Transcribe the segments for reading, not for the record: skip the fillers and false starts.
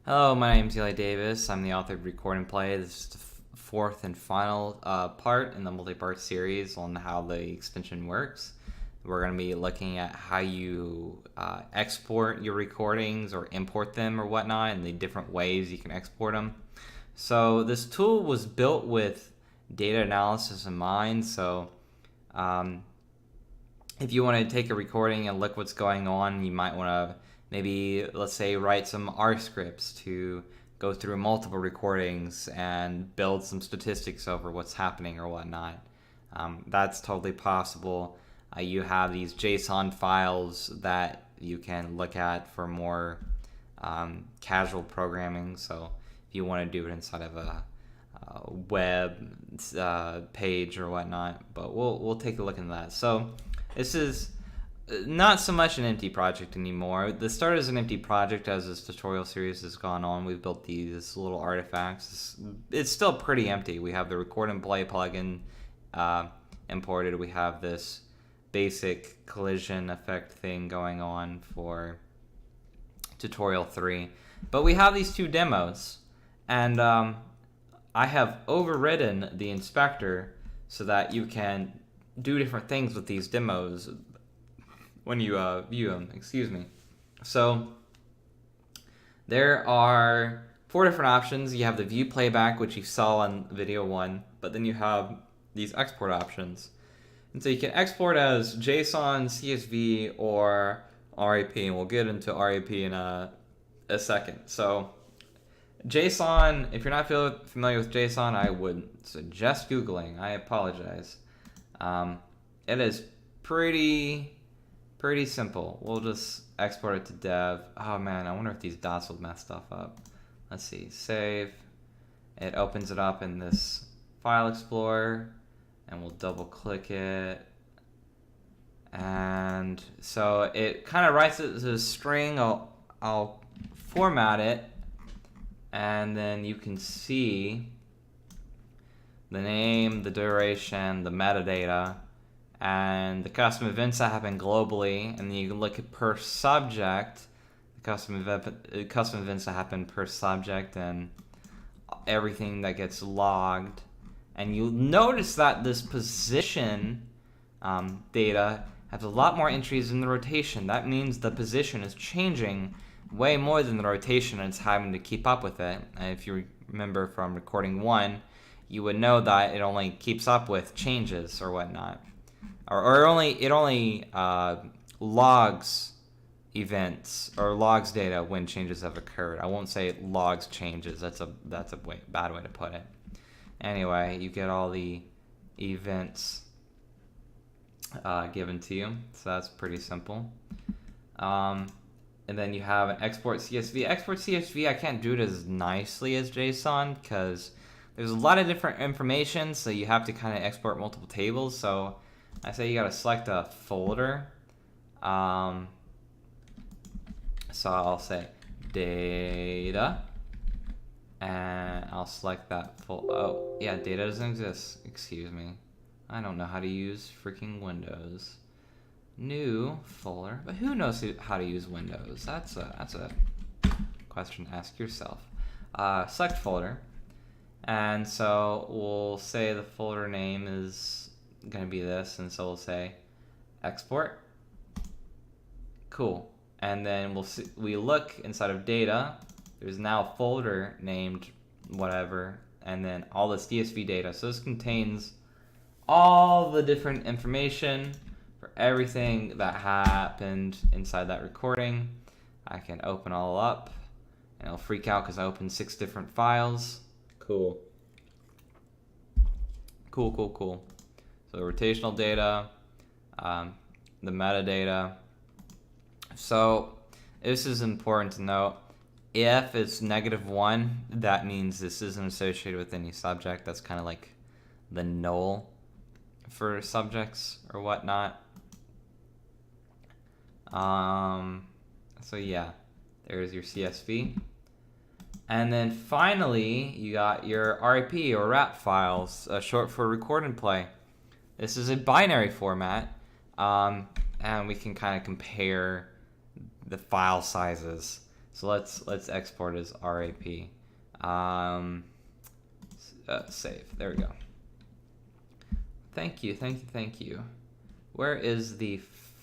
Hello, my name is Eli Davis. I'm the author of Record and Play. This is the fourth and final part in the multi-part series on how the extension works. We're going to be looking at how you export your recordings or import them or whatnot, and the different ways you can export them. So this tool was built with data analysis in mind. So if you want to take a recording and look what's going on, you might want to maybe, let's say, write some R scripts to go through multiple recordings and build some statistics over what's happening or whatnot. That's totally possible. You have these JSON files that you can look at for more casual programming. So if you want to do it inside of a web page or whatnot, but we'll take a look into that. So this is not so much an empty project anymore. This started as an empty project as this tutorial series has gone on. We've built these little artifacts. It's still pretty empty. We have the record and play plugin imported. We have this basic collision effect thing going on for tutorial 3. But we have these two demos, and I have overridden the inspector so that you can do different things with these demos when you view them, So there are 4 different options. You have the view playback, which you saw on video 1, but then you have these export options. And so you can export as JSON, CSV, or RAP, and we'll get into RAP in a second. So JSON, if you're not familiar with JSON, I would suggest Googling. I apologize. It is pretty simple. We'll just export it to dev. Oh man, I wonder if these dots will mess stuff up. Let's see, save. It opens it up in this file explorer, and we'll double click it. And so it kind of writes it as a string. I'll format it, and then you can see the name, the duration, the metadata, and the custom events that happen globally. And then you can look at per subject, the custom events that happen per subject, and everything that gets logged. And you'll notice that this position data has a lot more entries in the rotation. That means the position is changing way more than the rotation, and it's having to keep up with it. And if you remember from recording 1, you would know that it only keeps up with changes or whatnot. Or it only logs events or logs data when changes have occurred. I won't say it logs changes. That's a bad way to put it. Anyway, you get all the events given to you, so that's pretty simple. And then you have an export CSV. Export CSV, I can't do it as nicely as JSON because there's a lot of different information, so you have to kind of export multiple tables. So I say you gotta select a folder. So I'll say data, and I'll select that oh yeah, data doesn't exist. Excuse me. I don't know how to use freaking Windows. New folder, but who knows how to use Windows? That's a question to ask yourself. Select folder, and so we'll say the folder name is going to be this, and so we'll say export. Cool. And then we look inside of data. There's now a folder named whatever, and then all this CSV data. So this contains all the different information for everything that happened inside that recording. I can open all up, and it'll freak out because I opened 6 different files. Cool. Cool. So rotational data, the metadata. So this is important to note. If it's -1, that means this isn't associated with any subject. That's kind of like the null for subjects or whatnot. So yeah, there's your CSV. And then finally, you got your RAP or RAP files, short for record and play. This is a binary format, and we can kind of compare the file sizes. So let's export as RAP. Save. There we go. Thank you. Where is the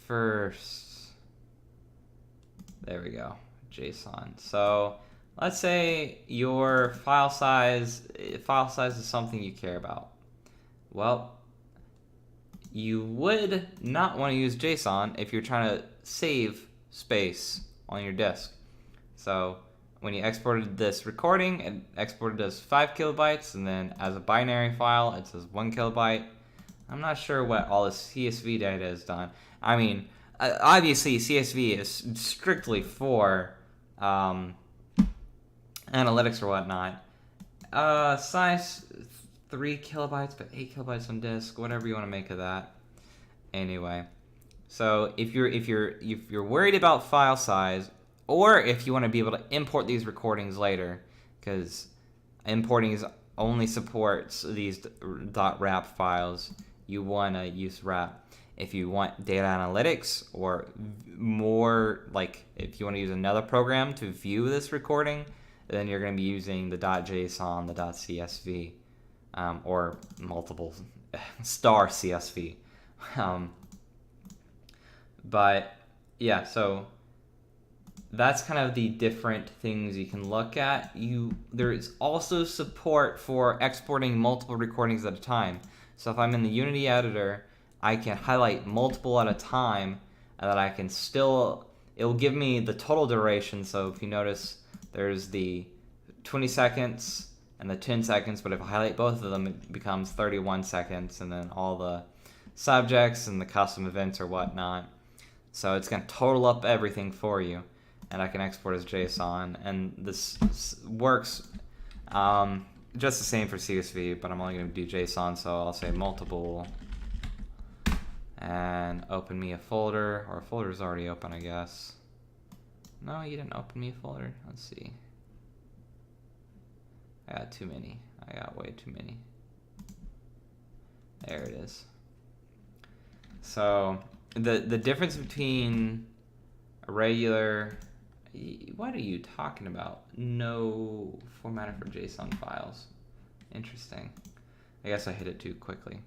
first? There we go. JSON. So let's say your file size is something you care about. Well, you would not want to use JSON if you're trying to save space on your disk. So when you exported this recording, it exported as 5 kilobytes, and then as a binary file, it says 1 kilobyte. I'm not sure what all the CSV data is done. I mean, obviously CSV is strictly for analytics or whatnot. Size 3 kilobytes, but 8 kilobytes on disk, whatever you want to make of that. Anyway, so if you're worried about file size, or if you want to be able to import these recordings later, because importing only supports these .rap files, you want to use wrap. If you want data analytics, or more like if you want to use another program to view this recording, then you're going to be using the .json, the .csv, or multiple star CSV. But yeah, so that's kind of the different things you can look at. There is also support for exporting multiple recordings at a time. So if I'm in the Unity editor, I can highlight multiple at a time, and that I can still, it'll give me the total duration. So if you notice, there's the 20 seconds and the 10 seconds, but if I highlight both of them, it becomes 31 seconds, and then all the subjects and the custom events or whatnot. So it's going to total up everything for you, and I can export as JSON, and this works just the same for CSV, but I'm only going to do JSON, so I'll say multiple, and open me a folder, or a folder is already open, I guess. No, you didn't open me a folder. Let's see. I got too many. I got way too many. There it is. So the difference between a regular, what are you talking about? No formatting for JSON files. Interesting. I guess I hit it too quickly.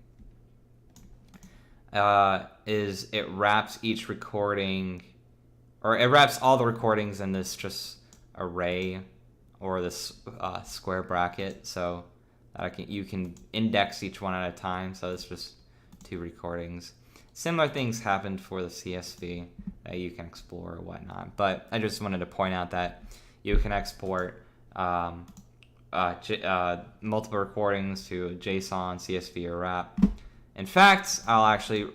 Is it wraps each recording, or it wraps all the recordings in this just array, or this square bracket, so that you can index each one at a time. So it's just 2 recordings. Similar things happened for the CSV that you can explore or whatnot, but I just wanted to point out that you can export multiple recordings to JSON, CSV, or wrap. In fact, I'll actually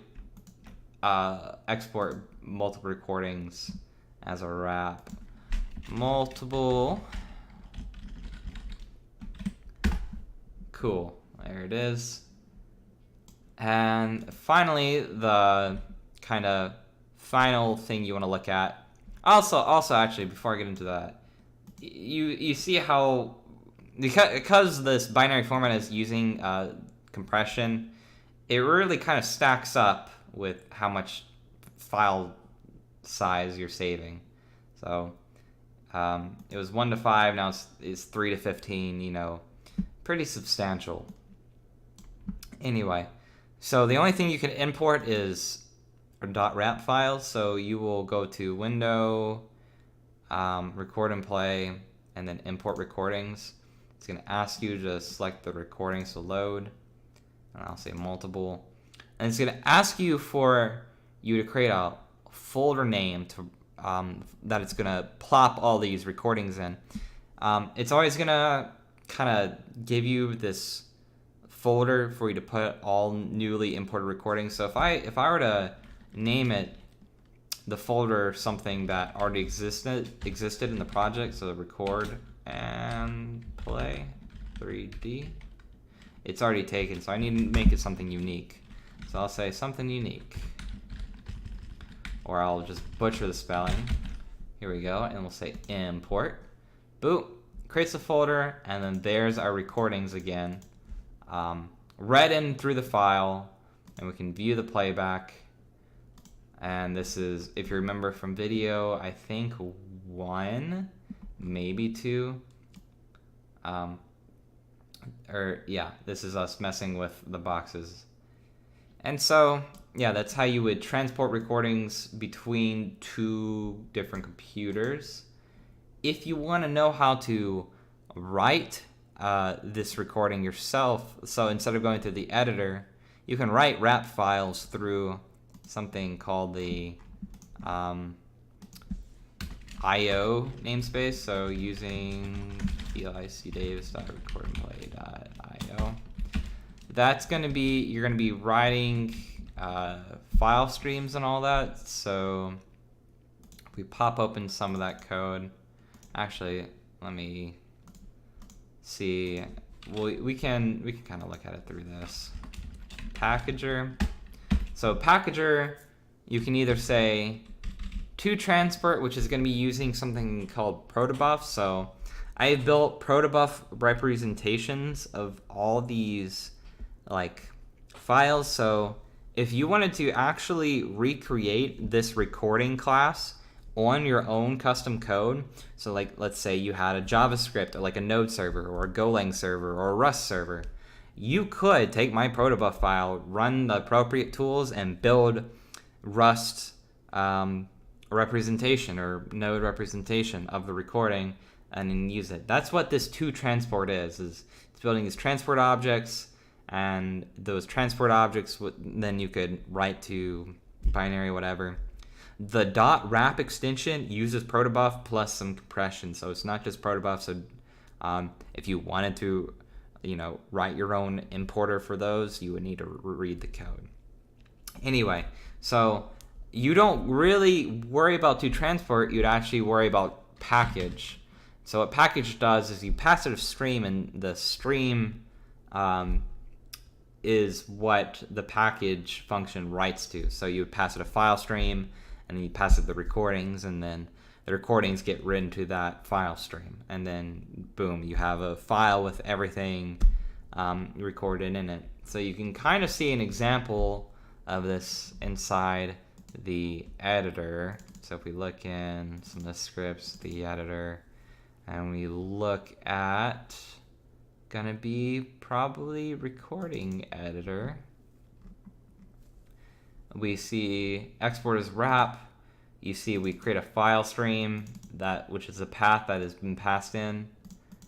export multiple recordings as a wrap. Multiple. Cool. There it is. And finally, the kind of final thing you want to look at. Also, actually, before I get into that, you see how, because this binary format is using compression, it really kind of stacks up with how much file size you're saving. So it was 1 to 5, now it's 3 to 15. You know, pretty substantial. Anyway, so the only thing you can import is .rap files. So you will go to Window, Record and Play, and then Import Recordings. It's going to ask you to select the recordings to load, and I'll say multiple. And it's going to ask you for you to create a folder name to that it's going to plop all these recordings in. It's always going to kind of give you this folder for you to put all newly imported recordings. So if I were to name it the folder something that already existed in the project, so record and play 3D, it's already taken, so I need to make it something unique. So I'll say something unique, or I'll just butcher the spelling. Here we go, and we'll say import. Boop, creates a folder, and then there's our recordings again, read in through the file, and we can view the playback. And this is, if you remember from video, I think 1. maybe 2. This is us messing with the boxes. And so, yeah, that's how you would transport recordings between 2 different computers. If you want to know how to write this recording yourself, so instead of going through the editor, you can write wrap files through something called the IO namespace. So using licdavis.recordandplay.io. That's going to be, you're going to be writing file streams and all that. So if we pop open some of that code, actually, let me see. Well, we can kind of look at it through this packager. So packager, you can either say to transport, which is going to be using something called protobuf. So I have built protobuf representations of all these like files. So if you wanted to actually recreate this recording class on your own custom code, so like let's say you had a JavaScript or like a Node server or a Golang server or a Rust server, you could take my protobuf file, run the appropriate tools, and build Rust representation or Node representation of the recording and then use it. That's what this to transport is it's building these transport objects, and those transport objects then you could write to binary whatever. The .wrap extension uses protobuf plus some compression, so it's not just protobuf. So if you wanted to, write your own importer for those, you would need to read the code. Anyway, so you don't really worry about to transport, you'd actually worry about package. So what package does is you pass it a stream, and the stream is what the package function writes to. So you would pass it a file stream, and then you pass it the recordings, and then the recordings get written to that file stream. And then, boom, you have a file with everything recorded in it. So you can kind of see an example of this inside the editor. So if we look in some of the scripts, the editor, and we look at, gonna be probably recording editor, we see export as wrap. You see we create a file stream which is a path that has been passed in,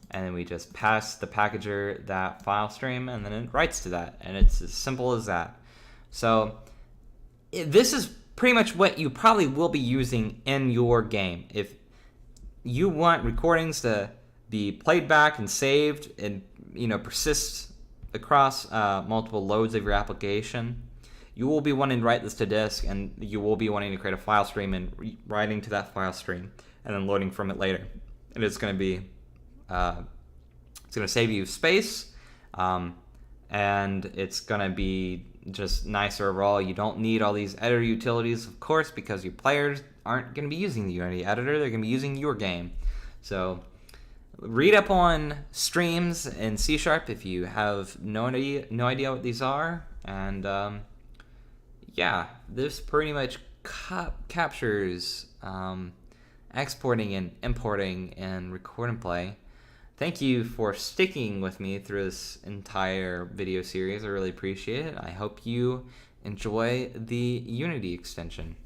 and then we just pass the packager that file stream, and then it writes to that, and it's as simple as that. So this is pretty much what you probably will be using in your game. If you want recordings to be played back and saved and persist across multiple loads of your application, you will be wanting to write this to disk, and you will be wanting to create a file stream and writing to that file stream and then loading from it later. And it's going to be it's going to save you space, and it's going to be just nicer overall. You don't need all these editor utilities, of course, because your players aren't going to be using the Unity editor. They're going to be using your game. So read up on streams in C# if you have no idea what these are. And this pretty much captures exporting and importing in Record and Play. Thank you for sticking with me through this entire video series. I really appreciate it. I hope you enjoy the Unity extension.